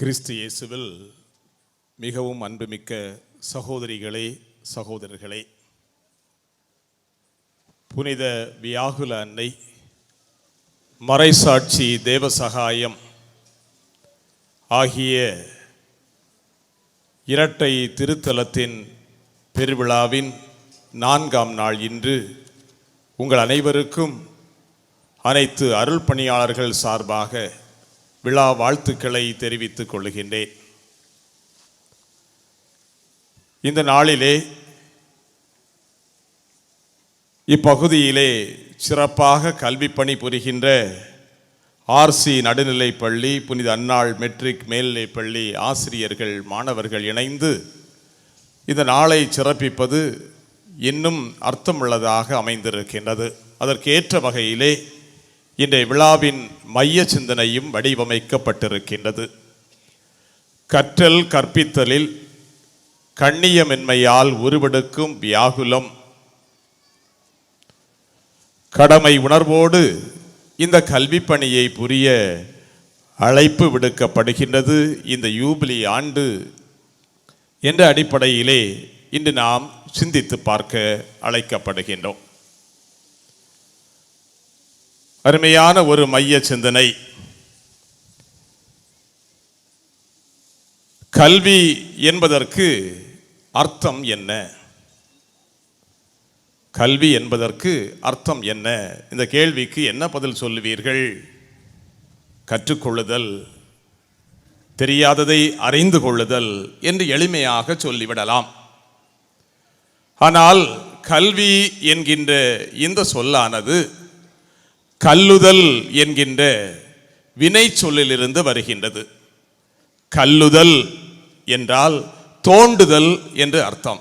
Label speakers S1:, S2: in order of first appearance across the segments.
S1: கிறிஸ்து இயேசுவில் மிகவும் அன்புமிக்க சகோதரிகளே, சகோதரர்களே, புனித வியாகுல அன்னை, மறைசாட்சி தேவசகாயம் ஆகிய இரட்டை திருத்தலத்தின் பெருவிழாவின் 4ஆம் நாள் இன்று உங்கள் அனைவருக்கும் அனைத்து அருள் பணியாளர்கள் சார்பாக விழா வாழ்த்துக்களை தெரிவித்துக் கொள்கின்றேன். இந்த நாளிலே இப்பகுதியிலே சிறப்பாக கல்வி பணி புரிகின்ற ஆர்சி நடுநிலைப்பள்ளி, புனித அன்னாள் மெட்ரிக் மேல்நிலைப்பள்ளி ஆசிரியர்கள், மாணவர்கள் இணைந்து இந்த நாளை சிறப்பிப்பது இன்னும் அர்த்தமுள்ளதாக அமைந்திருக்கின்றது. அதற்கேற்ற வகையிலே இன்றைய விழாவின் மைய சிந்தனையும் வடிவமைக்கப்பட்டிருக்கின்றது. கற்றல் கற்பித்தலில் கண்ணியமின்மையால் உருவெடுக்கும் வியாகுலம். கடமை உணர்வோடு இந்த கல்வி பணியை புரிய அழைப்பு விடுக்கப்படுகின்றது. இந்த யூபிலி ஆண்டு என்ற அடிப்படையிலே இன்று நாம் சிந்தித்து பார்க்க அழைக்கப்படுகின்றோம். அருமையான ஒரு மைய சிந்தனை. கல்வி என்பதற்கு அர்த்தம் என்ன? கல்வி என்பதற்கு அர்த்தம் என்ன? இந்த கேள்விக்கு என்ன பதில் சொல்லுவீர்கள்? கற்றுக்கொள்ளுதல், தெரியாததை அறிந்து கொள்ளுதல் என்று எளிமையாக சொல்லிவிடலாம். ஆனால் கல்வி என்கின்ற இந்த சொல்லானது கல்லுதல் என்கின்ற வினை சொல்லிலிருந்து வருகின்றது. கல்லுதல் என்றால் தோண்டுதல் என்று அர்த்தம்.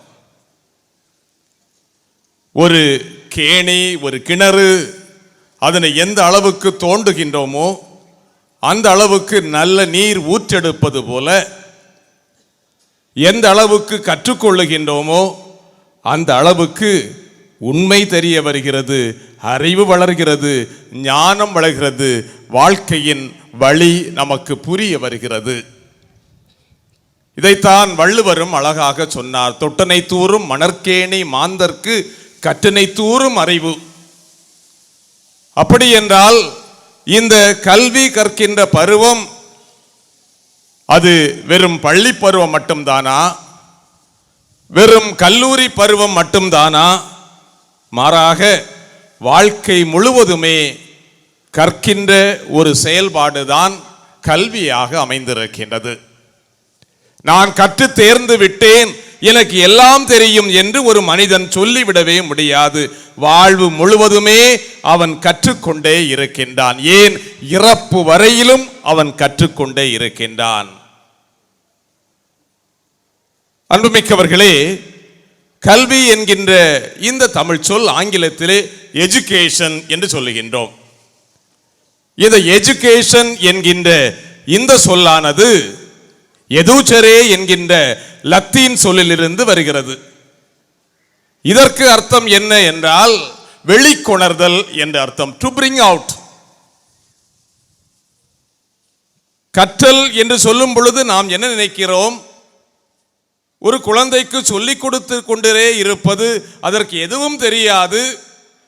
S1: ஒரு கேணி, ஒரு கிணறு, அதனை எந்த அளவுக்கு தோண்டுகின்றோமோ அந்த அளவுக்கு நல்ல நீர் ஊற்றெடுப்பது போல, எந்த அளவுக்கு கற்றுக்கொள்ளுகின்றோமோ அந்த அளவுக்கு உண்மை தெரிய வருகிறது, அறிவு வளர்கிறது, ஞானம் வளர்கிறது, வாழ்க்கையின் வழி நமக்கு புரிய வருகிறது. இதைத்தான் வள்ளுவரும் அழகாக சொன்னார். தொட்டனை தூறும் மணற்கேணி மாந்தர்க்கு கற்றனை தூறும் அறிவு. அப்படி என்றால் இந்த கல்வி கற்கின்ற பருவம் அது வெறும் பள்ளி பருவம் மட்டும்தானா? வெறும் கல்லூரி பருவம் மட்டும்தானா? மாறாக வாழ்க்கை முழுவதுமே கற்கின்ற ஒரு செயல்பாடுதான் கல்வியாக அமைந்திருக்கின்றது. நான் கற்று தேர்ந்து விட்டேன், எனக்கு எல்லாம் தெரியும் என்று ஒரு மனிதன் சொல்லிவிடவே முடியாது. வாழ்வு முழுவதுமே அவன் கற்றுக்கொண்டே இருக்கின்றான். ஏன், இறப்பு வரையிலும் அவன் கற்றுக்கொண்டே இருக்கின்றான். அன்புமிக்கவர்களே, கல்வி என்கின்ற இந்த தமிழ் சொல் ஆங்கிலத்திலே எஜுகேஷன் என்று சொல்லுகின்றோம். இந்த எஜுகேஷன் என்கின்ற இந்த சொல்லானது எதுச்சரே என்கின்ற லத்தீன் சொல்லிலிருந்து வருகிறது. இதற்கு அர்த்தம் என்ன என்றால் வெளிக்கொணர்தல் என்ற அர்த்தம். To bring out. கற்றல் என்று சொல்லும் பொழுது நாம் என்ன நினைக்கிறோம்? ஒரு குழந்தைக்கு சொல்லிக் கொடுத்து கொண்டே இருப்பது, அதற்கு எதுவும் தெரியாது,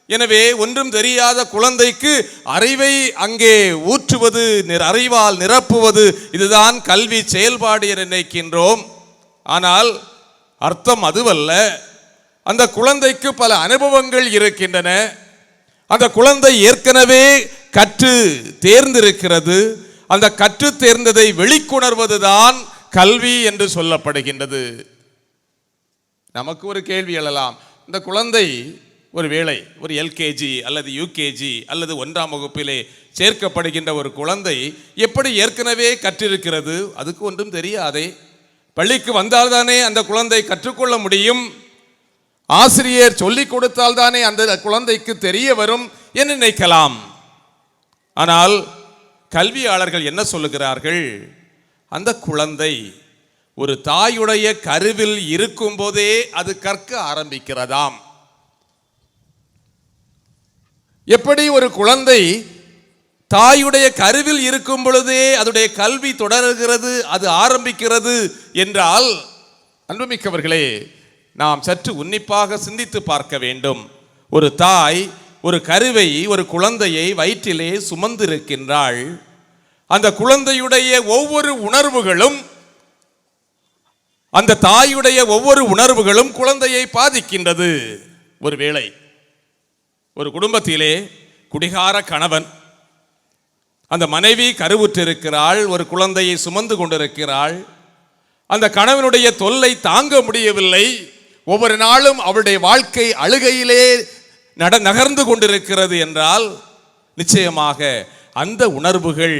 S1: எனவே ஒன்றும் தெரியாத குழந்தைக்கு அறிவை அங்கே ஊற்றுவது, அறிவால் நிரப்புவது, இதுதான் கல்வி செயல்பாடு என நினைக்கின்றோம். ஆனால் அர்த்தம் அதுவல்ல. அந்த குழந்தைக்கு பல அனுபவங்கள் இருக்கின்றன. அந்த குழந்தை ஏற்கனவே கற்று தேர்ந்திருக்கிறது. அந்த கற்று தேர்ந்ததை வெளிக்கொணர்வதுதான் கல்வி என்று சொல்லப்படுகின்றது. நமக்கு ஒரு கேள்வி எழலாம். இந்த குழந்தை ஒரு வேளை ஒரு எல்கேஜி அல்லது யூகேஜி அல்லது 1ஆம் வகுப்பிலே சேர்க்கப்படுகின்ற ஒரு குழந்தை எப்படி ஏற்கனவே கற்றிருக்கிறது? அதுக்கு ஒன்றும் தெரியாதே. பள்ளிக்கு வந்தால்தானே அந்த குழந்தை கற்றுக்கொள்ள முடியும். ஆசிரியர் சொல்லிக் கொடுத்தால்தானே அந்த குழந்தைக்கு தெரிய வரும் என்று நினைக்கலாம். ஆனால் கல்வியாளர்கள் என்ன சொல்லுகிறார்கள்? அந்த குழந்தை ஒரு தாயுடைய கருவில் இருக்கும் போதே அது கற்க ஆரம்பிக்கிறதாம். எப்படி ஒரு குழந்தை தாயுடைய கருவில் இருக்கும் பொழுதே அதனுடைய கல்வி தொடர்கிறது, அது ஆரம்பிக்கிறது என்றால், அன்புமிக்கவர்களே, நாம் சற்று உன்னிப்பாக சிந்தித்து பார்க்க வேண்டும். ஒரு தாய் ஒரு கருவை, ஒரு குழந்தையை வயிற்றிலே சுமந்திருக்கின்றாள். அந்த குழந்தையுடைய ஒவ்வொரு உணர்வுகளும், அந்த தாயுடைய ஒவ்வொரு உணர்வுகளும் குழந்தையை பாதிக்கின்றது. ஒருவேளை ஒரு குடும்பத்திலே குடிகார கணவன், அந்த மனைவி கருவுற்றிருக்கிறாள், ஒரு குழந்தையை சுமந்து கொண்டிருக்கிறாள். அந்த கணவனுடைய தொல்லை தாங்க முடியவில்லை. ஒவ்வொரு நாளும் அவருடைய வாழ்க்கை அழுகையிலே நகர்ந்து கொண்டிருக்கிறது என்றால், நிச்சயமாக அந்த உணர்வுகள்,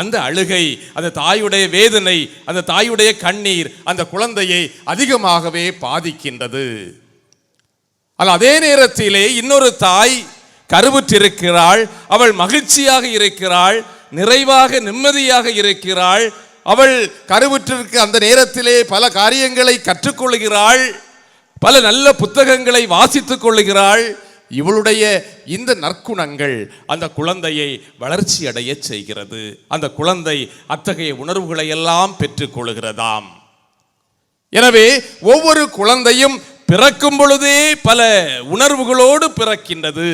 S1: அந்த அழுகை, அந்த தாயுடைய வேதனை, அந்த தாயுடைய கண்ணீர் அந்த குழந்தையை அதிகமாகவே பாதிக்கின்றது. ஆனால் அதே நேரத்திலே இன்னொரு தாய் கருவுற்றிருக்கிறாள், அவள் மகிழ்ச்சியாக இருக்கிறாள், நிறைவாக நிம்மதியாக இருக்கிறாள். அவள் கருவுற்றிருக்க அந்த நேரத்திலே பல காரியங்களை கற்றுக்கொள்கிறாள், பல நல்ல புத்தகங்களை வாசித்துக் கொள்ளுகிறாள். இவளுடைய இந்த நற்குணங்கள் அந்த குழந்தையை வளர்ச்சி அடைய செய்கிறது. அந்த குழந்தை அத்தகைய உணர்வுகளை எல்லாம் பெற்றுக் கொள்கிறதாம். எனவே ஒவ்வொரு குழந்தையும் பிறக்கும் பொழுதே பல உணர்வுகளோடு பிறக்கின்றது.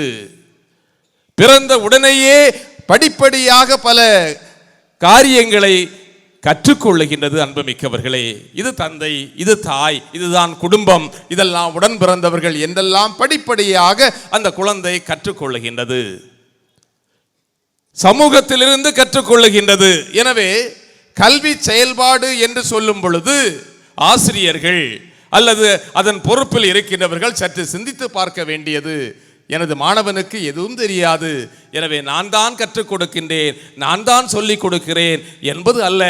S1: பிறந்த உடனேயே படிப்படியாக பல காரியங்களை கற்றுக்கொள்ளுகின்றது. அன்புமிக்கவர்களே, இது தந்தை, இது தாய், இதுதான் குடும்பம், இதெல்லாம் உடன் பிறந்தவர்கள் என்றெல்லாம் படிப்படியாக அந்த குழந்தை கற்றுக்கொள்ளுகின்றது, சமூகத்திலிருந்து கற்றுக்கொள்ளுகின்றது. எனவே கல்வி செயல்பாடு என்று சொல்லும் பொழுது ஆசிரியர்கள் அல்லது அதன் பொறுப்பில் இருக்கின்றவர்கள் சற்று சிந்தித்து பார்க்க வேண்டியது, எனது மாணவனுக்கு எதுவும் தெரியாது, எனவே நான் தான் கற்றுக் கொடுக்கின்றேன், நான் தான் சொல்லிக் கொடுக்கிறேன் என்பது அல்ல.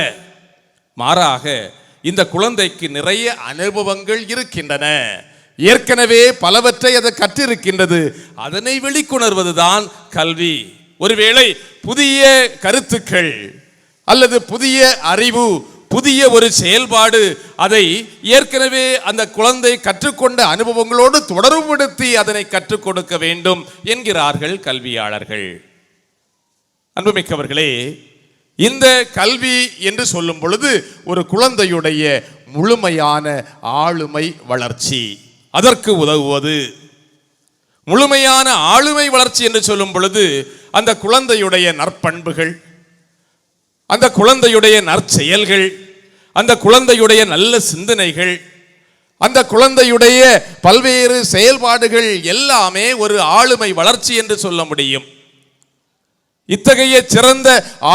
S1: மாறாக இந்த குழந்தைக்கு நிறைய அனுபவங்கள் இருக்கின்றன, ஏற்கனவே பலவற்றை அதை கற்றிருக்கின்றது, அதனை வெளிக்கொணர்வதுதான் கல்வி. ஒருவேளை புதிய கருத்துக்கள் அல்லது புதிய அறிவு, புதிய ஒரு செயல்பாடு, அதை ஏற்கனவே அந்த குழந்தை கற்றுக்கொண்ட அனுபவங்களோடு தொடர்புபடுத்தி அதனை கற்றுக் கொடுக்க வேண்டும் என்கிறார்கள் கல்வியாளர்கள். அன்புமிக்கவர்களே, இந்த கல்வி என்று சொல்லும் பொழுது ஒரு குழந்தையுடைய முழுமையான ஆளுமை வளர்ச்சி அதற்கு உதவுவது. முழுமையான ஆளுமை வளர்ச்சி என்று சொல்லும் பொழுது அந்த குழந்தையுடைய நற்பண்புகள், அந்த குழந்தையுடைய நற்செயல்கள், அந்த குழந்தையுடைய நல்ல சிந்தனைகள், அந்த குழந்தையுடைய பல்வேறு செயல்பாடுகள் எல்லாமே ஒரு ஆளுமை வளர்ச்சி என்று சொல்ல முடியும். இத்தகைய சிறந்த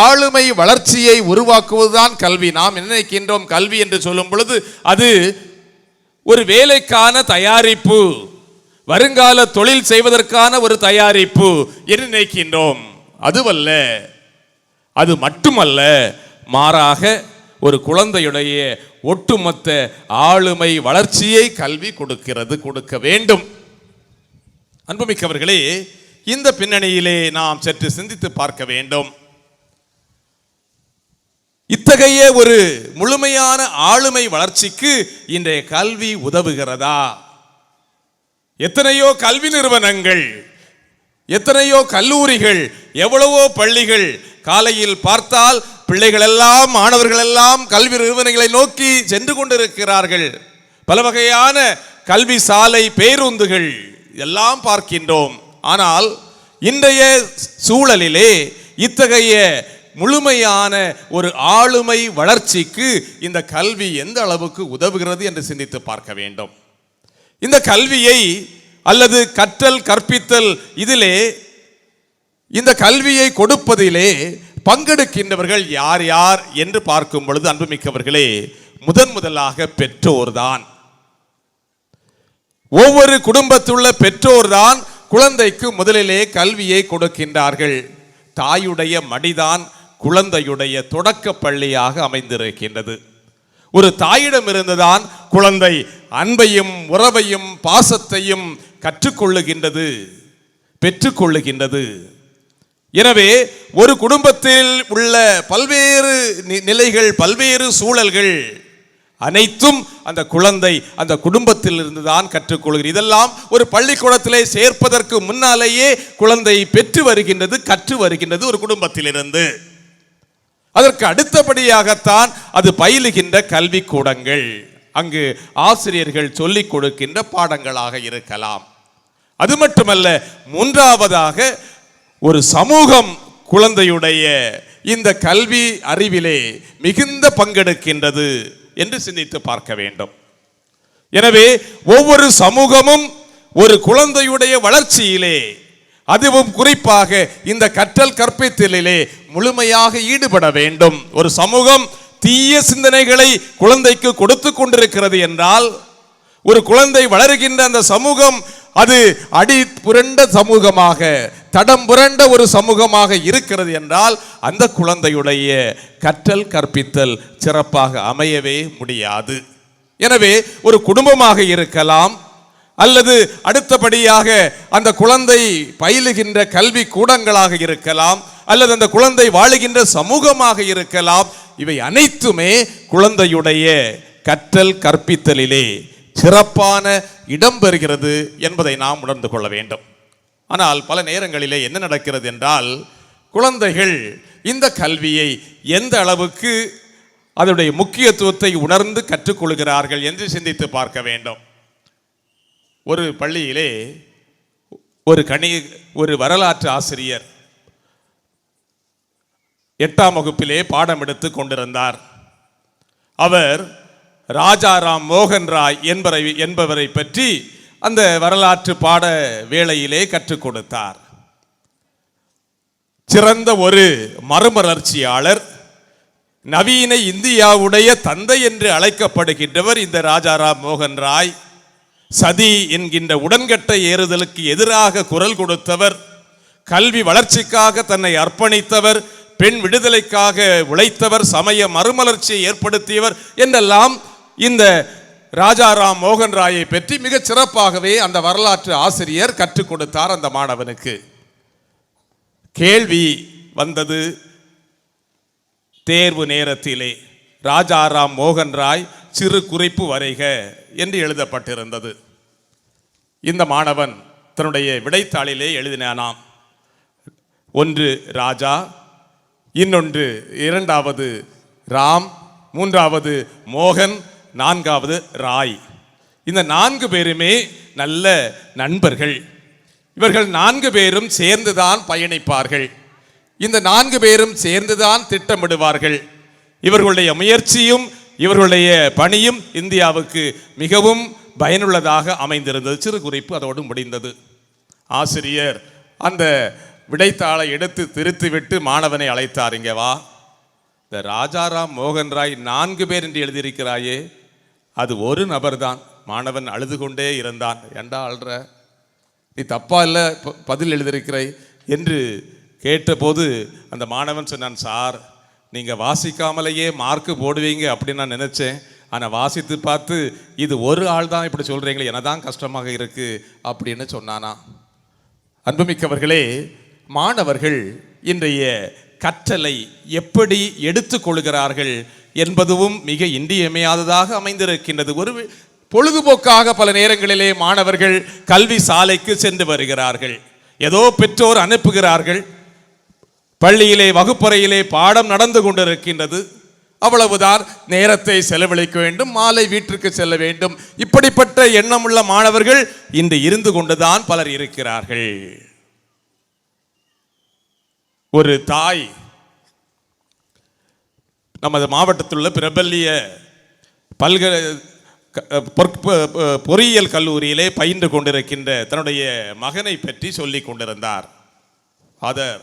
S1: ஆளுமை வளர்ச்சியை உருவாக்குவதுதான் கல்வி. நாம் என்ன நினைக்கின்றோம்? கல்வி என்று சொல்லும் பொழுது அது ஒரு வேலைக்கான தயாரிப்பு, வருங்கால தொழில் செய்வதற்கான ஒரு தயாரிப்பு என்று நினைக்கின்றோம். அதுவல்ல, அது மட்டுமல்ல, மாறாக ஒரு குழந்தையுடைய ஒட்டுமொத்த ஆளுமை வளர்ச்சியை கல்வி கொடுக்க வேண்டும். அன்புமிக்கவர்களே, இந்த பின்னணியிலே நாம் சற்று சிந்தித்து பார்க்க வேண்டும். இத்தகைய ஒரு முழுமையான ஆளுமை வளர்ச்சிக்கு இன்றைய கல்வி உதவுகிறதா? எத்தனையோ கல்வி நிறுவனங்கள், எத்தனையோ கல்லூரிகள், எவ்வளவோ பள்ளிகள், காலையில் பார்த்தால் பிள்ளைகள் எல்லாம், மாணவர்கள் எல்லாம் கல்வி நிறுவனங்களை நோக்கி சென்று கொண்டிருக்கிறார்கள். பல வகையான கல்வி சாலை, பேருந்துகள் எல்லாம் பார்க்கின்றோம். ஆனால் இன்றைய சூழலிலே இத்தகைய முழுமையான ஒரு ஆளுமை வளர்ச்சிக்கு இந்த கல்வி எந்த அளவுக்கு உதவுகிறது என்று சிந்தித்து பார்க்க வேண்டும். இந்த கல்வியை அல்லது கற்றல் கற்பித்தல், இதிலே இந்த கல்வியை கொடுப்பதிலே பங்கெடுக்கின்றவர்கள் யார் யார் என்று பார்க்கும் பொழுது, அன்புமிக்கவர்களே, முதலாக பெற்றோர்தான். ஒவ்வொரு குடும்பத்துள்ள பெற்றோர்தான் குழந்தைக்கு முதலிலே கல்வியை கொடுக்கின்றார்கள். தாயுடைய மடிதான் குழந்தையுடைய தொடக்க பள்ளியாக அமைந்திருக்கின்றது. ஒரு தாயிடமிருந்துதான் குழந்தை அன்பையும் உறவையும் பாசத்தையும் கற்றுக்கொள்ளுகின்றது, பெற்றுக்கொள்ளுகின்றது. எனவே ஒரு குடும்பத்தில் உள்ள பல்வேறு நிலைகள், பல்வேறு சூழல்கள், அனைத்தும் அந்த குழந்தை அந்த குடும்பத்தில் இருந்து தான் கற்றுக்கொள்கிறது. இதெல்லாம் ஒரு பள்ளிக்கூடத்திலே சேர்ப்பதற்கு முன்னாலேயே குழந்தை பெற்று வருகின்றது, கற்று வருகின்றது ஒரு குடும்பத்திலிருந்து. அதற்கு அடுத்தபடியாகத்தான் அது பயிலுகின்ற கல்வி கூடங்கள், அங்கு ஆசிரியர்கள் சொல்லிக் கொடுக்கின்ற பாடங்களாக இருக்கலாம். அது மட்டுமல்ல, மூன்றாவதாக ஒரு சமூகம் குழந்தையுடைய இந்த கல்வி அறிவிலே மிகுந்த பங்கெடுக்கின்றது என்று சிந்தித்து பார்க்க வேண்டும். எனவே ஒவ்வொரு சமூகமும் ஒரு குழந்தையுடைய வளர்ச்சியிலே, அதுவும் குறிப்பாக இந்த கற்றல் கற்பித்தலிலே முழுமையாக ஈடுபட வேண்டும். ஒரு சமூகம் தீய சிந்தனைகளை குழந்தைக்கு கொடுத்து கொண்டிருக்கிறது என்றால், ஒரு குழந்தை வளருகின்ற அந்த சமூகம் அது அடி புரண்ட சமூகமாக, தடம் புரண்ட ஒரு சமூகமாக இருக்கிறது என்றால், அந்த குழந்தையுடைய கற்றல் கற்பித்தல் சிறப்பாக அமையவே முடியாது. எனவே ஒரு குடும்பமாக இருக்கலாம், அல்லது அடுத்தபடியாக அந்த குழந்தை பயிலுகின்ற கல்வி கூடங்களாக இருக்கலாம், அல்லது அந்த குழந்தை வாழுகின்ற சமூகமாக இருக்கலாம். இவை அனைத்துமே குழந்தையுடைய கற்றல் கற்பித்தலிலே சிறப்பான இடம் பெறுகிறது என்பதை நாம் உணர்ந்து கொள்ள வேண்டும். ஆனால் பல நேரங்களிலே என்ன நடக்கிறது என்றால், குழந்தைகள் இந்த கல்வியை எந்த அளவுக்கு அதனுடைய முக்கியத்துவத்தை உணர்ந்து கற்றுக்கொள்கிறார்கள் என்று சிந்தித்து பார்க்க வேண்டும். ஒரு பள்ளியிலே ஒரு வரலாற்று ஆசிரியர் 8ஆம் வகுப்பிலே பாடம் எடுத்து கொண்டிருந்தார். அவர் ராஜாராம் மோகன் ராய் என்பவரை பற்றி அந்த வரலாற்று பாட வேளையிலே கற்றுக் கொடுத்தார். சிறந்த ஒரு மறுமலர்ச்சியாளர், நவீன இந்தியாவுடைய தந்தை என்று அழைக்கப்படுகின்றவர் இந்த ராஜாராம் மோகன் ராய். சதி என்கின்ற உடன்கட்டை ஏறுதலுக்கு எதிராக குரல் கொடுத்தவர், கல்வி வளர்ச்சிக்காக தன்னை அர்ப்பணித்தவர், பெண் விடுதலைக்காக உழைத்தவர், சமய மறுமலர்ச்சியை ஏற்படுத்தியவர் என்றெல்லாம் இந்த ராஜாராம் மோகன் ராயை பற்றி மிகச் சிறப்பாகவே அந்த வரலாற்று ஆசிரியர் கற்றுக் கொடுத்தார் அந்த மாணவனுக்கு. கேள்வி வந்தது தேர்வு நேரத்திலே, ராஜாராம் மோகன் ராய் சிறு குறிப்பு வரைக என்று எழுதப்பட்டிருந்தது. இந்த மாணவன் தன்னுடைய விடைத்தாளிலே எழுதினானாம், ஒன்று ராஜா, இன்னொன்று இரண்டாவது ராம், மூன்றாவது மோகன், நான்காவது ராய். இந்த 4 பேருமே நல்ல நண்பர்கள். இவர்கள் 4 பேரும் சேர்ந்துதான் பயணிப்பார்கள். இந்த 4 பேரும் சேர்ந்துதான் திட்டமிடுவார்கள். இவர்களுடைய முயற்சியும் இவர்களுடைய பணியும் இந்தியாவுக்கு மிகவும் பயனுள்ளதாக அமைந்திருந்தது. சிறு குறிப்பு அதோடு முடிந்தது. ஆசிரியர் அந்த விடைத்தாளை எடுத்து திருத்திவிட்டு மாணவனை அழைத்தார், இங்கே வா, இந்த ராஜாராம் மோகன் ராய் 4 பேர் என்று எழுதியிருக்கிறாயே, அது ஒரு நபர் தான். மாணவன் அழுது கொண்டே இருந்தான். ஏண்டா அழுற, நீ தப்பா இல்லை பதில் எழுதியிருக்கிறாய் என்று கேட்டபோது அந்த மாணவன் சொன்னான், சார் நீங்கள் வாசிக்காமலேயே மார்க்கு போடுவீங்க அப்படின்னு நான் நினச்சேன், ஆனால் வாசித்து பார்த்து இது ஒரு ஆள் தான் இப்படி சொல்கிறீங்களே, எனதான் கஷ்டமாக இருக்கு அப்படின்னு சொன்னானா. அன்புமிக்கவர்களே, மாணவர்கள் இன்றைய கற்றலை எப்படி எடுத்துக்கொள்கிறார்கள் என்பதும் மிக இன்றியமையாததாக அமைந்திருக்கின்றது. ஒரு பொழுதுபோக்காக பல நேரங்களிலே மாணவர்கள் கல்வி சாலைக்கு சென்று வருகிறார்கள். ஏதோ பெற்றோர் அனுப்புகிறார்கள், பள்ளியிலே வகுப்பறையிலே பாடம் நடந்து கொண்டிருக்கின்றது, அவ்வளவுதான், நேரத்தை செலவழிக்க வேண்டும், மாலை வீட்டிற்கு செல்ல வேண்டும். இப்படிப்பட்ட எண்ணமுள்ள மாணவர்கள் இன்று இருந்து கொண்டுதான் பலர் இருக்கிறார்கள். ஒரு தாய் நமது மாவட்டத்தில் உள்ள பிரபல்ய பொறியியல் கல்லூரியிலே பயின்று கொண்டிருக்கின்ற தன்னுடைய மகனை பற்றி சொல்லி கொண்டிருந்தார். ஃபாதர்,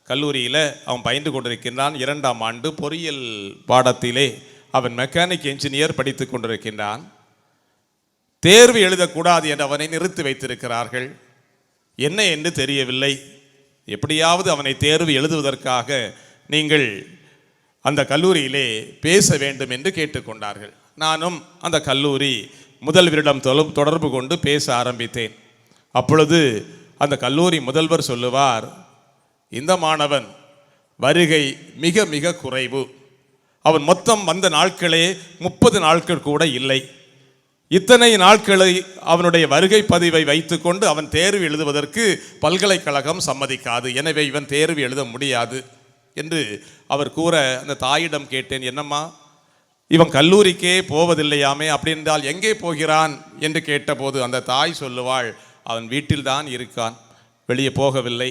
S1: கல்லூரியில் அவன் பயின்று கொண்டிருக்கின்றான், 2ஆம் ஆண்டு பொறியியல் பாடத்திலே அவன் மெக்கானிக் என்ஜினியர் படித்து கொண்டிருக்கின்றான். தேர்வு எழுதக்கூடாது என்று அவனை நிறுத்தி வைத்திருக்கிறார்கள். என்ன என்று தெரியவில்லை. எப்படியாவது அவனை தேர்வு எழுதுவதற்காக நீங்கள் அந்த கல்லூரியிலே பேச வேண்டும் என்று கேட்டுக்கொண்டார்கள். நானும் அந்த கல்லூரி முதல்வரிடம் தொடர்பு கொண்டு பேச ஆரம்பித்தேன். அப்பொழுது அந்த கல்லூரி முதல்வர் சொல்லுவார், இந்த மாணவன் வருகை மிக மிக குறைவு, அவன் மொத்தம் வந்த நாட்களே 30 நாட்கள் கூட இல்லை. இத்தனை நாட்களை அவனுடைய வருகை பதிவை வைத்துக்கொண்டு அவன் தேர்வு எழுதுவதற்கு பல்கலைக்கழகம் சம்மதிக்காது. எனவே இவன் தேர்வு எழுத முடியாது என்று அவர் கூற அந்த தாயிடம் கேட்டேன், என்னம்மா இவன் கல்லூரிக்கே போவதில்லையாமே, அப்படி என்றால் எங்கே போகிறான் என்று கேட்டபோது அந்த தாய் சொல்லுவாள், அவன் வீட்டில்தான் இருக்கான், வெளியே போகவில்லை.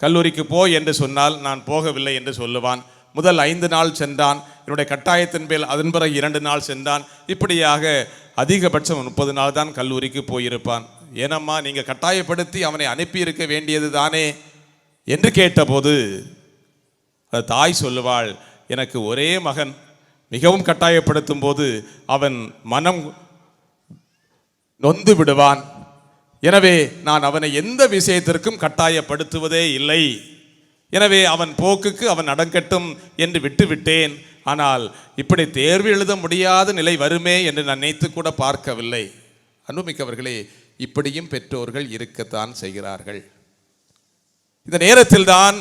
S1: கல்லூரிக்கு போ என்று சொன்னால் நான் போகவில்லை என்று சொல்லுவான். முதல் 5 நாள் சென்றான், என்னுடைய கட்டாயத்தின் மேல் அதன் பிறகு 2 நாள் சென்றான். இப்படியாக அதிகபட்சம் 30 நாள் தான் கல்லூரிக்கு போயிருப்பான். ஏனம்மா நீங்கள் கட்டாயப்படுத்தி அவனை அனுப்பியிருக்க வேண்டியது தானே என்று கேட்டபோது தாய் சொல்லுவாள், எனக்கு ஒரே மகன், மிகவும் கட்டாயப்படுத்தும் போது அவன் மனம் நொந்து விடுவான். எனவே நான் அவனை எந்த விஷயத்திற்கும் கட்டாயப்படுத்துவதே இல்லை. எனவே அவன் போக்குக்கு அவன் அடங்கட்டும் என்று விட்டுவிட்டேன். ஆனால் இப்படி தேர்வு எழுத முடியாத நிலை வருமே என்று நான் நினைத்து கூட பார்க்கவில்லை. அன்புமிக்கவர்களே, இப்படியும் பெற்றோர்கள் இருக்கத்தான் செய்கிறார்கள். இந்த நேரத்தில் தான்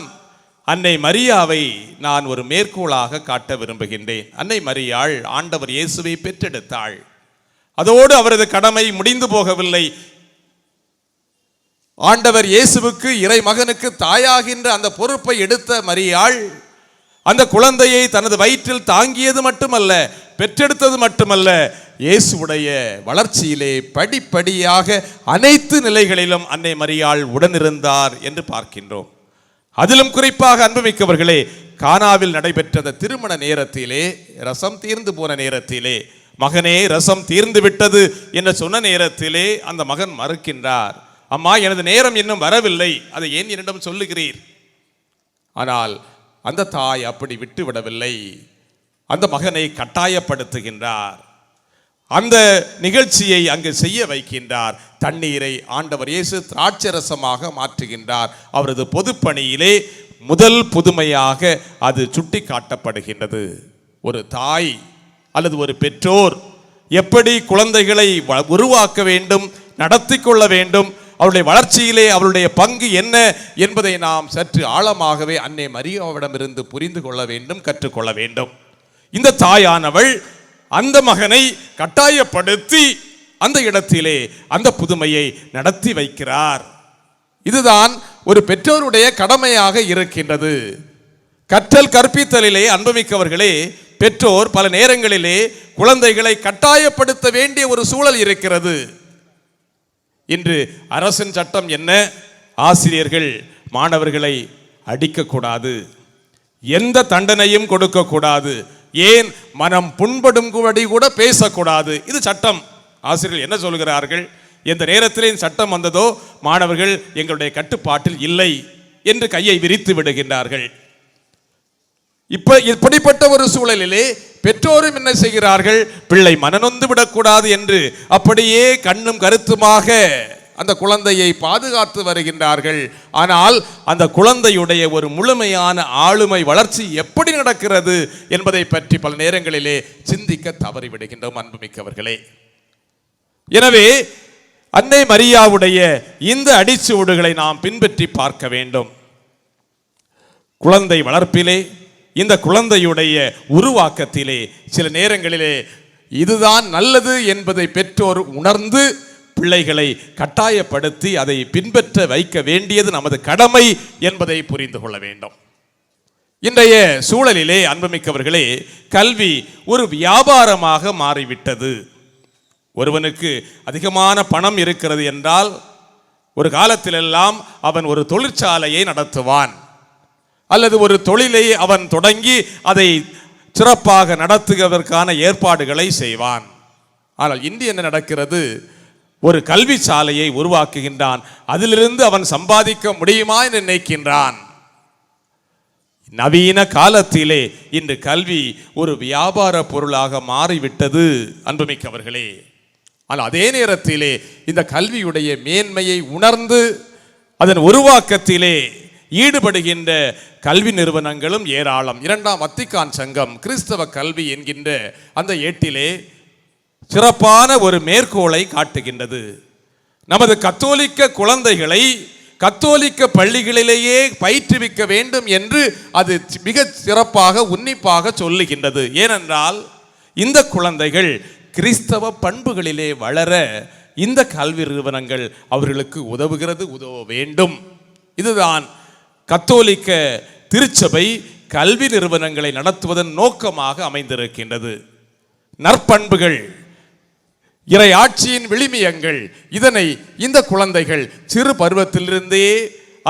S1: அன்னை மரியாவை நான் ஒரு மேற்கோளாக காட்ட விரும்புகின்றேன். அன்னை மரியாள் ஆண்டவர் இயேசுவை பெற்றெடுத்தாள். அதோடு அவரது கடமை முடிந்து போகவில்லை. ஆண்டவர் இயேசுவுக்கு இறை மகனுக்கு தாயாகின்ற அந்த பொறுப்பை எடுத்த மரியாள் அந்த குழந்தையை தனது வயிற்றில் தாங்கியது மட்டுமல்ல, பெற்றெடுத்தது மட்டுமல்ல, இயேசுவுடைய வளர்ச்சியிலே படிப்படியாக அனைத்து நிலைகளிலும் அன்னை மரியாள் உடனிருந்தார் என்று பார்க்கின்றோம். அதிலும் குறிப்பாக அன்புமிக்கவர்களே, கானாவில் நடைபெற்ற திருமண நேரத்திலே, ரசம் தீர்ந்து போன நேரத்திலே, மகனே ரசம் தீர்ந்து விட்டது என்று சொன்ன நேரத்திலே அந்த மகன் மறுக்கின்றார். அம்மா, எனது நேரம் இன்னும் வரவில்லை, அதை ஏன் என்னிடம் சொல்லுகிறீர்? ஆனால் அந்த தாய் அப்படி விட்டு விடவில்லை. அந்த மகனை கட்டாயப்படுத்துகின்றார். அந்த நிகழ்ச்சியை அங்கு செய்ய வைக்கின்றார். தண்ணீரை ஆண்டவர் இயேசு திராட்சரசமாக மாற்றுகின்றார். அவரது பொதுப்பணியிலே முதல் புதுமையாக அது சுட்டி காட்டப்படுகின்றது. ஒரு தாய் அல்லது ஒரு பெற்றோர் எப்படி குழந்தைகளை உருவாக்க வேண்டும், நடத்தி கொள்ள வேண்டும், அவருடைய வளர்ச்சியிலே அவருடைய பங்கு என்ன என்பதை நாம் சற்று ஆழமாகவே அன்னை மரியாவிடமிருந்து புரிந்து கொள்ள வேண்டும், கற்றுக்கொள்ள வேண்டும். இந்த தாயானவள் அந்த மகனை கட்டாயப்படுத்தி அந்த இடத்திலே அந்த புதுமையை நடத்தி வைக்கிறார். இதுதான் ஒரு பெற்றோருடைய கடமையாக இருக்கின்றது. கற்றல் கற்பித்தலிலே அன்புமிக்கவர்களே, பெற்றோர் பல நேரங்களிலே குழந்தைகளை கட்டாயப்படுத்த வேண்டிய ஒரு சூழல் இருக்கிறது. இன்று அரசின் சட்டம் என்ன? ஆசிரியர்கள் மாணவர்களை அடிக்கக்கூடாது, எந்த தண்டனையும் கொடுக்கக்கூடாது, ஏன் மனம் புண்படும்படி கூட பேசக்கூடாது. இது சட்டம். ஆசிரியர்கள் என்ன சொல்கிறார்கள்? எந்த நேரத்திலே சட்டம் வந்ததோ மாணவர்கள் எங்களுடைய கட்டுப்பாட்டில் இல்லை என்று கையை விரித்து விடுகின்றார்கள். இப்படிப்பட்ட ஒரு சூழலிலே பெற்றோரும் என்ன செய்கிறார்கள்? பிள்ளை மனநொந்து விடக்கூடாது என்று அப்படியே கண்ணும் கருத்துமாக அந்த குழந்தையை பாதுகாத்து வருகின்றார்கள். ஆனால் அந்த குழந்தையுடைய ஒரு முழுமையான ஆளுமை வளர்ச்சி எப்படி நடக்கிறது என்பதை பற்றி பல நேரங்களிலே சிந்திக்க தவறிவிடுகின்றோம் அன்புமிக்கவர்களே. எனவே அன்னை மரியாவுடைய இந்த அடிச்சுவடுகளை நாம் பின்பற்றி பார்க்க வேண்டும். குழந்தை வளர்ப்பிலே, இந்த குழந்தையுடைய உருவாக்கத்திலே சில நேரங்களிலே இதுதான் நல்லது என்பதை பெற்றோர் உணர்ந்து பிள்ளைகளை கட்டாயப்படுத்தி அதை பின்பற்ற வைக்க வேண்டியது நமது கடமை என்பதை புரிந்து கொள்ள வேண்டும். இன்றைய சூழலிலே அன்புமிக்கவர்களே, கல்வி ஒரு வியாபாரமாக மாறிவிட்டது. ஒருவனுக்கு அதிகமான பணம் இருக்கிறது என்றால் ஒரு காலத்திலெல்லாம் அவன் ஒரு தொழிற்சாலையை நடத்துவான், அல்லது ஒரு தொழிலை அவன் தொடங்கி அதை சிறப்பாக நடத்துவதற்கான ஏற்பாடுகளை செய்வான். ஆனால் இன்று என்ன நடக்கிறது? ஒரு கல்வி சாலையை உருவாக்குகின்றான், அதிலிருந்து அவன் சம்பாதிக்க முடியுமா என்று நினைக்கின்றான். நவீன காலத்திலே இன்று கல்வி ஒரு வியாபார பொருளாக மாறிவிட்டது அன்புமிக்கவர்களே. ஆனால் அதே நேரத்திலே இந்த கல்வியுடைய மேன்மையை உணர்ந்து அதன் உருவாக்கத்திலே ஈடுபடுகின்ற கல்வி நிறுவனங்களும் ஏராளம். 2ஆம் வத்திக்கான் சங்கம் கிறிஸ்தவ கல்வி என்கின்ற அந்த ஏட்டிலே சிறப்பான ஒரு மேற்கோளை காட்டுகின்றது. நமது கத்தோலிக்க குழந்தைகளை கத்தோலிக்க பள்ளிகளிலேயே பயிற்றுவிக்க வேண்டும் என்று அது மிக சிறப்பாக உன்னிப்பாக சொல்லுகின்றது. ஏனென்றால் இந்த குழந்தைகள் கிறிஸ்தவ பண்புகளிலே வளர இந்த கல்வி நிறுவனங்கள் அவர்களுக்கு உதவ வேண்டும். இதுதான் கத்தோலிக்க திருச்சபை கல்வி நிறுவனங்களை நடத்துவதன் நோக்கமாக அமைந்திருக்கின்றது. நற்பண்புகள், இறை ஆட்சியின் விளிமியங்கள், இதனை இந்த குழந்தைகள் சிறு பருவத்திலிருந்தே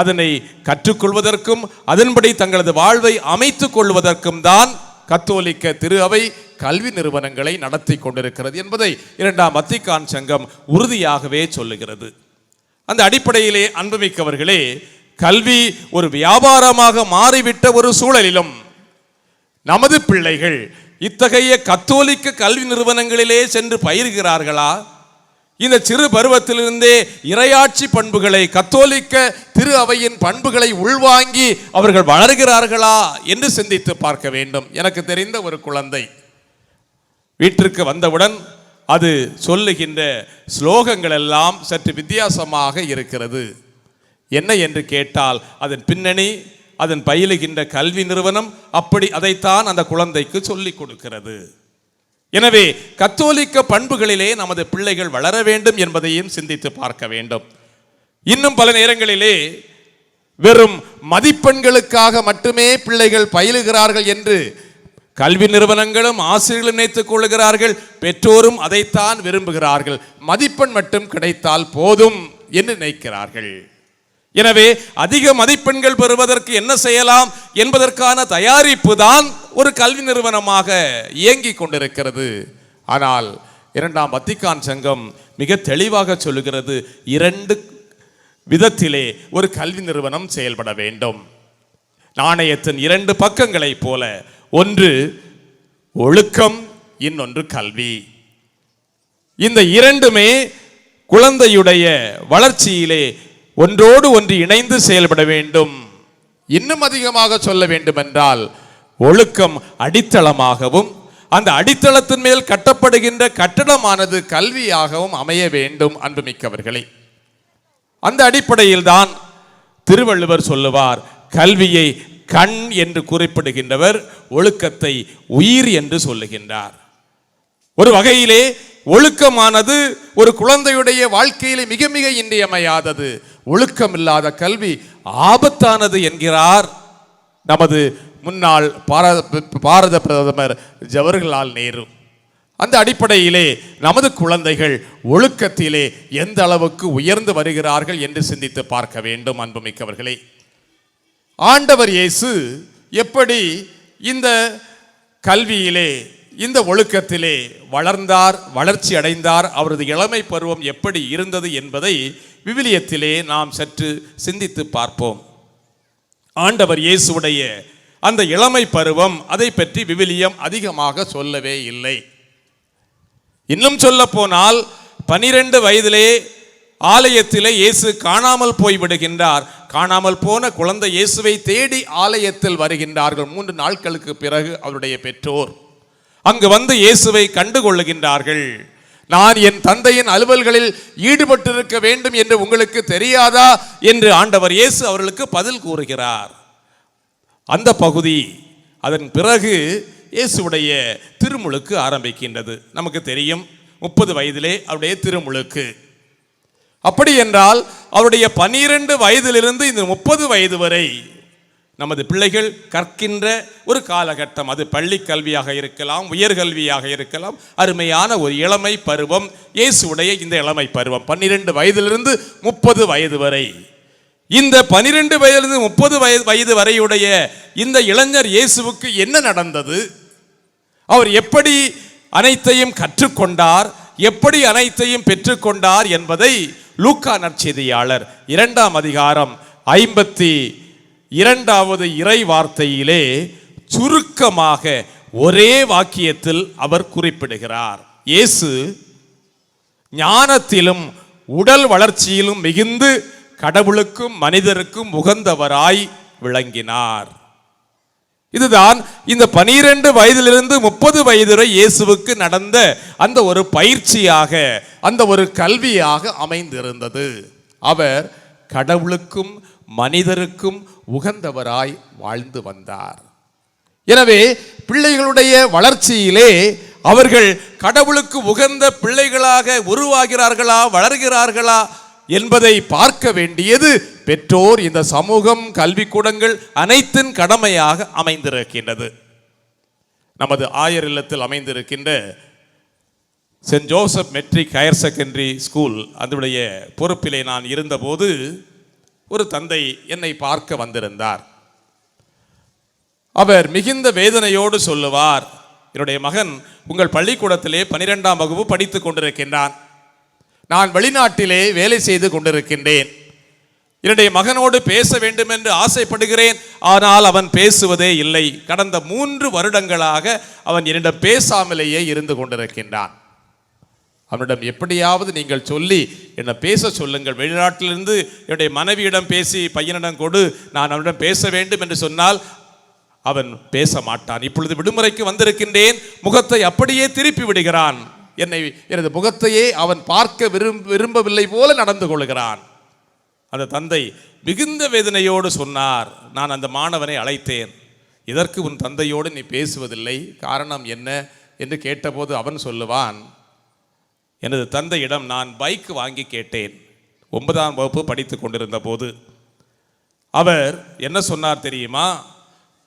S1: அதனை கற்றுக்கொள்வதற்கும் அதன்படி தங்களது வாழ்வை அமைத்துக் கொள்வதற்கும் தான் கத்தோலிக்க திரு அவை கல்வி நிறுவனங்களை நடத்தி கொண்டிருக்கிறது என்பதை இரண்டாம் வத்திக்கான் சங்கம் உறுதியாகவே சொல்லுகிறது. அந்த அடிப்படையிலே அன்புமிக்கவர்களே, கல்வி ஒரு வியாபாரமாக மாறிவிட்ட ஒரு சூழலிலும் நமது பிள்ளைகள் இத்தகைய கத்தோலிக்க கல்வி நிறுவனங்களிலே சென்று பயிர்கிறார்களா? இந்த சிறு பருவத்திலிருந்தே இறையாட்சி பண்புகளை, கத்தோலிக்க திரு அவையின் பண்புகளை உள்வாங்கி அவர்கள் வளர்கிறார்களா என்று சிந்தித்து பார்க்க வேண்டும். எனக்கு தெரிந்த ஒரு குழந்தை வீட்டிற்கு வந்தவுடன் அது சொல்லுகின்ற ஸ்லோகங்கள் எல்லாம் சற்று வித்தியாசமாக இருக்கிறது. என்ன என்று கேட்டால் அதன் பின்னணி, அதன் பயிலுகின்ற கல்வி நிறுவனம் அப்படி அதைத்தான் அந்த குழந்தைக்கு சொல்லிக் கொடுக்கிறது. எனவே கத்தோலிக்க பண்புகளிலே நமது பிள்ளைகள் வளர வேண்டும் என்பதையும் சிந்தித்து பார்க்க வேண்டும். இன்னும் பல நேரங்களிலே வெறும் மதிப்பெண்களுக்காக மட்டுமே பிள்ளைகள் பயிலுகிறார்கள் என்று கல்வி நிறுவனங்களும் ஆசிரியர்களும் நினைத்துக் கொள்கிறார்கள். பெற்றோரும் அதைத்தான் விரும்புகிறார்கள். மதிப்பெண் மட்டும் கிடைத்தால் போதும் என்று நினைக்கிறார்கள். எனவே அதிக மதிப்பெண்கள் பெறுவதற்கு என்ன செய்யலாம் என்பதற்கான தயாரிப்பு தான் ஒரு கல்வி நிறுவனமாக இயங்கிக் கொண்டிருக்கிறது. ஆனால் இரண்டாம் வத்திக்கான் சங்கம் மிக தெளிவாக சொல்லுகிறது, 2 விதத்திலே ஒரு கல்வி நிறுவனம் செயல்பட வேண்டும். நாணயத்தின் 2 பக்கங்களைப் போல, ஒன்று ஒழுக்கம், இன்னொன்று கல்வி. இந்த இரண்டுமே குழந்தையுடைய வளர்ச்சியிலே ஒன்றோடு ஒன்று இணைந்து செயல்பட வேண்டும். இன்னும் அதிகமாக சொல்ல வேண்டும் என்றால் ஒழுக்கம் அடித்தளமாகவும் அந்த அடித்தளத்தின் மேல் கட்டப்படுகின்ற கட்டடமானது கல்வியாகவும் அமைய வேண்டும். அன்புமிக்கவர்களே, அந்த அடிப்படையில் தான் திருவள்ளுவர் சொல்லுவார், கல்வியை கண் என்று குறிப்பிடுகின்றவர் ஒழுக்கத்தை உயிர் என்று சொல்லுகின்றார். ஒரு வகையிலே ஒழுக்கமானது ஒரு குழந்தையுடைய வாழ்க்கையிலே மிக மிக இன்றியமையாதது. ஒழுக்கம் இல்லாத கல்வி ஆபத்தானது என்கிறார் நமது முன்னாள் பாரத பிரதமர் ஜவஹர்லால் நேரு. அந்த அடிப்படையிலே நமது குழந்தைகள் ஒழுக்கத்திலே எந்த அளவுக்கு உயர்ந்து வருகிறார்கள் என்று சிந்தித்து பார்க்க வேண்டும். அன்புமிக்கவர்களே, ஆண்டவர் இயேசு எப்படி இந்த கல்வியிலே, இந்த ஒழுக்கத்திலே வளர்ந்தார், வளர்ச்சி அடைந்தார், அவரது இளமை பருவம் எப்படி இருந்தது என்பதை விவிலியத்திலே நாம் சற்று சிந்தித்து பார்ப்போம். ஆண்டவர் இயேசுடைய அந்த இளமை பருவம், அதை பற்றி விவிலியம் அதிகமாக சொல்லவே இல்லை. இன்னும் சொல்ல போனால் 12 வயதிலே ஆலயத்திலே இயேசு காணாமல் போய்விடுகின்றார். காணாமல் போன குழந்தை இயேசுவை தேடி ஆலயத்தில் வருகின்றார்கள். 3 நாட்களுக்கு பிறகு அவருடைய பெற்றோர் அங்கு வந்து இயேசுவை கண்டுகொள்ளுகின்றார்கள். நான் என் தந்தையின் அலுவல்களில் ஈடுபட்டிருக்க வேண்டும் என்று உங்களுக்கு தெரியாதா என்று ஆண்டவர் இயேசு அவர்களுக்கு பதில் கூறுகிறார். அந்த பகுதி அதன் பிறகு இயேசுடைய திருமுழுக்கு ஆரம்பிக்கின்றது. நமக்கு தெரியும் 30 வயதிலே அவருடைய திருமுழுக்கு. அப்படி என்றால் அவருடைய 12 வயதிலிருந்து இந்த 30 வயது வரை நமது பிள்ளைகள் கற்கின்ற ஒரு காலகட்டம். அது பள்ளி கல்வியாக இருக்கலாம், உயர்கல்வியாக இருக்கலாம். அருமையான ஒரு இளமை பருவம் இயேசுடைய இந்த இளமை பருவம் 12 வயதிலிருந்து 30 வயது வரை. இந்த 12 வயதிலிருந்து 30 வயது வரையுடைய இந்த இளைஞர் இயேசுவுக்கு என்ன நடந்தது? அவர் எப்படி அனைத்தையும் கற்றுக்கொண்டார், எப்படி அனைத்தையும் பெற்றுக்கொண்டார் என்பதை லூக்கா நற்செய்தியாளர் 2ஆம் அதிகாரம் 52வது இறை வார்த்தையிலே சுருக்கமாக ஒரே வாக்கியத்தில் அவர் குறிப்பிடுகிறார். இயேசு ஞானத்திலும் உடல் வளர்ச்சியிலும் மிகுந்து கடவுளுக்கும் மனிதருக்கும் உகந்தவராய் விளங்கினார். இதுதான் இந்த 12 வயதிலிருந்து 30 வயது வரை இயேசுவுக்கு நடந்த அந்த ஒரு பயிற்சியாக, அந்த ஒரு கல்வியாக அமைந்திருந்தது. அவர் கடவுளுக்கும் மனிதருக்கும் உகந்தவராய் வாழ்ந்து வந்தார். எனவே பிள்ளைகளுடைய வளர்ச்சியிலே அவர்கள் கடவுளுக்கு உகந்த பிள்ளைகளாக உருவாகிறார்களா, வளர்கிறார்களா என்பதை பார்க்க வேண்டியது பெற்றோர், இந்த சமூகம், கல்விக்கூடங்கள் அனைத்தின் கடமையாக அமைந்திருக்கின்றது. நமது ஆயர் இல்லத்தில் அமைந்திருக்கின்ற saint Joseph matric higher secondary school அதனுடைய பொறுப்பிலே நான் இருந்தபோது ஒரு தந்தை என்னை பார்க்க வந்திருந்தார். அவர் மிகுந்த வேதனையோடு சொல்லுவார், என்னுடைய மகன் உங்கள் பள்ளிக்கூடத்திலே 12ஆம் வகுப்பு படித்துக் கொண்டிருக்கின்றான். நான் வெளிநாட்டிலே வேலை செய்து கொண்டிருக்கின்றேன். என்னுடைய மகனோடு பேச வேண்டும் என்று ஆசைப்படுகிறேன், ஆனால் அவன் பேசுவதே இல்லை. கடந்த 3 வருடங்களாக அவன் என்னிடம் பேசாமலேயே இருந்து கொண்டிருக்கின்றான். அவனிடம் எப்படியாவது நீங்கள் சொல்லி என்னை பேச சொல்லுங்கள். வெளிநாட்டிலிருந்து என்னுடைய மனைவியிடம் பேசி பையனிடம் கொடு, நான் அவனிடம் பேச வேண்டும் என்று சொன்னால் அவன் பேச மாட்டான். இப்பொழுது விடுமுறைக்கு வந்திருக்கின்றேன், முகத்தை அப்படியே திருப்பி விடுகிறான். எனது முகத்தையே அவன் பார்க்க விரும்பவில்லை போல நடந்து கொள்கிறான். அந்த தந்தை மிகுந்த வேதனையோடு சொன்னார். நான் அந்த மாணவனை அழைத்தேன். இதற்கு உன் தந்தையோடு நீ பேசுவதில்லை, காரணம் என்ன என்று கேட்டபோது அவன் சொல்லுவான், எனது தந்தையிடம் நான் பைக் வாங்கி கேட்டேன். 9ஆம் வகுப்பு படித்து கொண்டிருந்த போது அவர் என்ன சொன்னார் தெரியுமா?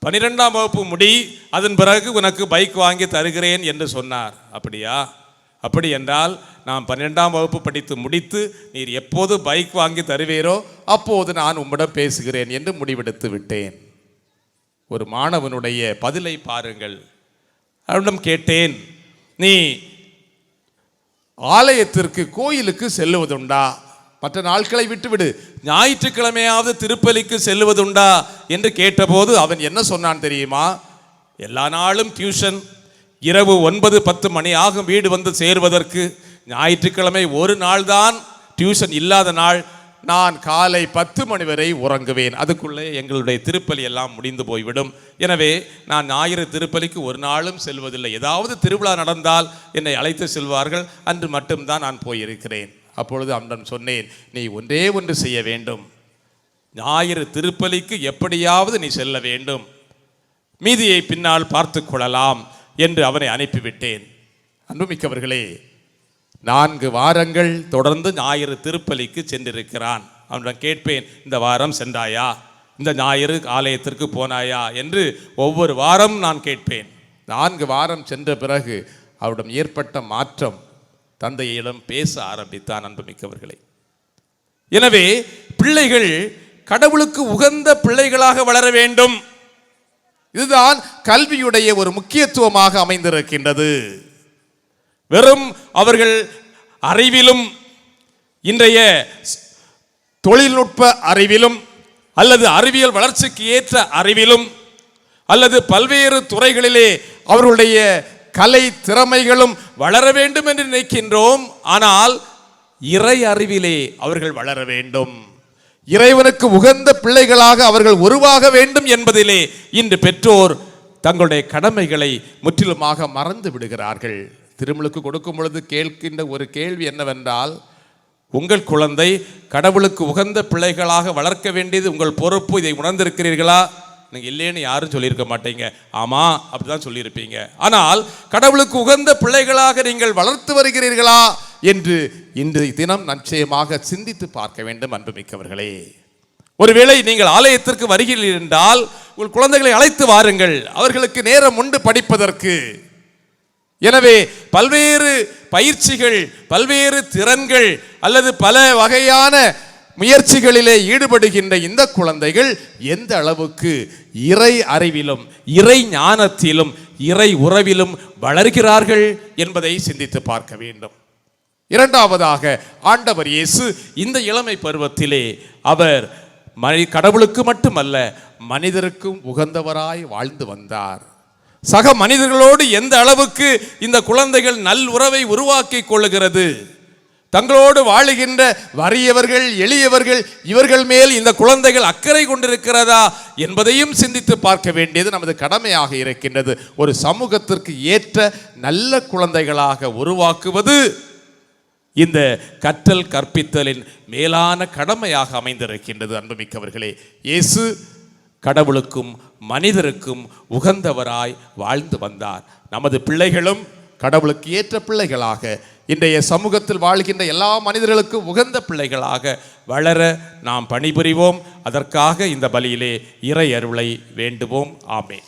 S1: 12ஆம் வகுப்பு முடி, அதன் பிறகு உனக்கு பைக் வாங்கி தருகிறேன் என்று சொன்னார். அப்படியா? அப்படி என்றால் நான் 12ஆம் வகுப்பு படித்து முடித்து நீர் எப்போது பைக் வாங்கி தருவீரோ அப்போது நான் உம்மிடம் பேசுகிறேன் என்று முடிவெடுத்து விட்டேன். ஒரு மாணவனுடைய பதிலை பாருங்கள். அவனிடம் கேட்டேன், நீ ஆலயத்திற்கு, கோயிலுக்கு செல்லுவதுண்டா? மற்ற நாட்களை விட்டுவிடு, ஞாயிற்றுக்கிழமையாவது திருப்பலிக்கு செல்லுவதுண்டா என்று கேட்டபோது அவன் என்ன சொன்னான் தெரியுமா? எல்லா நாளும் டியூஷன், இரவு 9-10 மணி ஆகும் வீடு வந்து சேருவதற்கு. ஞாயிற்றுக்கிழமை ஒரு நாள் தான் டியூஷன் இல்லாத நாள். நான் காலை 10 மணி வரை உறங்குவேன். அதுக்குள்ளே எங்களுடைய திருப்பலி எல்லாம் முடிந்து போய்விடும். எனவே நான் ஞாயிறு திருப்பலிக்கு ஒரு நாளும் செல்வதில்லை. ஏதாவது திருவிழா நடந்தால் என்னை அழைத்து செல்வார்கள், அன்று மட்டும்தான் நான் போயிருக்கிறேன். அப்பொழுது அவனிடம் சொன்னேன், நீ ஒன்றே ஒன்று செய்ய வேண்டும், ஞாயிறு திருப்பலிக்கு எப்படியாவது நீ செல்ல வேண்டும், மீதியை பின்னால் பார்த்து கொள்ளலாம் என்று அவனை அனுப்பிவிட்டேன். அன்புமிக்கவர்களே, 4 வாரங்கள் தொடர்ந்து ஞாயிறு திருப்பலிக்கு சென்றிருக்கிறான். அவனிடம் கேட்பேன், இந்த வாரம் சென்றாயா, இந்த ஞாயிறு ஆலயத்திற்கு போனாயா என்று ஒவ்வொரு வாரம் நான் கேட்பேன். 4 வாரம் சென்ற பிறகு அவரிடம் ஏற்பட்ட மாற்றம், தந்தையிடம் பேச ஆரம்பித்தான். அன்புமிக்கவர்களே, எனவே பிள்ளைகள் கடவுளுக்கு உகந்த பிள்ளைகளாக வளர வேண்டும். இதுதான் கல்வியுடைய ஒரு முக்கியத்துவமாக அமைந்திருக்கின்றது. வெறும் அவர்கள் அறிவிலும், இன்றைய தொழில்நுட்ப அறிவிலும், அல்லது அறிவியல் வளர்ச்சிக்கு ஏற்ற அறிவிலும், அல்லது பல்வேறு துறைகளிலே அவர்களுடைய கலை திறமைகளும் வளர வேண்டும் என்று நினைக்கின்றோம். ஆனால் இறை அறிவிலே அவர்கள் வளர வேண்டும், இறைவனுக்கு உகந்த பிள்ளைகளாக அவர்கள் உருவாக வேண்டும் என்பதிலே இன்று பெற்றோர் தங்களுடைய கடமைகளை முற்றிலுமாக மறந்து விடுகிறார்கள். திருமலுக்கு கொடுக்கும் பொழுது கேட்கின்ற ஒரு கேள்வி என்னவென்றால், உங்கள் குழந்தை கடவுளுக்கு உகந்த பிள்ளைகளாக வளர்க்க வேண்டியது உங்கள் பொறுப்பு, இதை உணர்ந்திருக்கிறீர்களா? நீங்கள் இல்லைன்னு யாரும் சொல்லியிருக்க மாட்டீங்க. ஆமாம், அப்படிதான் சொல்லியிருப்பீங்க. ஆனால் கடவுளுக்கு உகந்த பிள்ளைகளாக நீங்கள் வளர்த்து வருகிறீர்களா என்று இன்றைய தினம் நிச்சயமாக சிந்தித்து பார்க்க வேண்டும். அன்புமிக்கவர்களே, ஒருவேளை நீங்கள் ஆலயத்திற்கு வருகிறீர்கள் என்றால் உங்கள் குழந்தைகளை அழைத்து வாருங்கள், அவர்களுக்கு நேரம் உண்டு படிப்பதற்கு. எனவே பல்வேறு பயிற்சிகள், பல்வேறு திறன்கள் அல்லது பல வகையான முயற்சிகளிலே ஈடுபடுகின்ற இந்த குழந்தைகள் எந்த அளவுக்கு இறை அறிவிலும், இறை ஞானத்திலும், இறை உறவிலும் வளர்கிறார்கள் என்பதை சிந்தித்து பார்க்க வேண்டும். இரண்டாவதாக, ஆண்டவர் இயேசு இந்த இளமை பருவத்திலே அவர் கடவுளுக்கு மட்டுமல்ல மனிதருக்கும் உகந்தவராய் வாழ்ந்து வந்தார். சக மனிதர்களோடு எந்த அளவுக்கு இந்த குழந்தைகள் நல் உறவை உருவாக்கி கொள்ளுகிறது, தங்களோடு வாழுகின்ற வறியவர்கள், எளியவர்கள், இவர்கள் மேல் இந்த குழந்தைகள் அக்கறை கொண்டிருக்கிறதா என்பதையும் சிந்தித்து பார்க்க வேண்டியது நமது கடமையாக இருக்கின்றது. ஒரு சமூகத்திற்கு ஏற்ற நல்ல குழந்தைகளாக உருவாக்குவது இந்த கற்றல் கற்பித்தலின் மேலான கடமையாக அமைந்திருக்கின்றது. அன்புமிக்கவர்களே, இயேசு கடவுளுக்கும் மனிதருக்கும் உகந்தவராய் வாழ்ந்து வந்தார். நமது பிள்ளைகளும் கடவுளுக்கு ஏற்ற பிள்ளைகளாக, இன்றைய சமூகத்தில் வாழ்கின்ற எல்லா மனிதர்களுக்கும் உகந்த பிள்ளைகளாக வளர நாம் பணிபுரிவோம். அதற்காக இந்த பலியிலே இறை அருளை வேண்டுவோம். ஆமென்.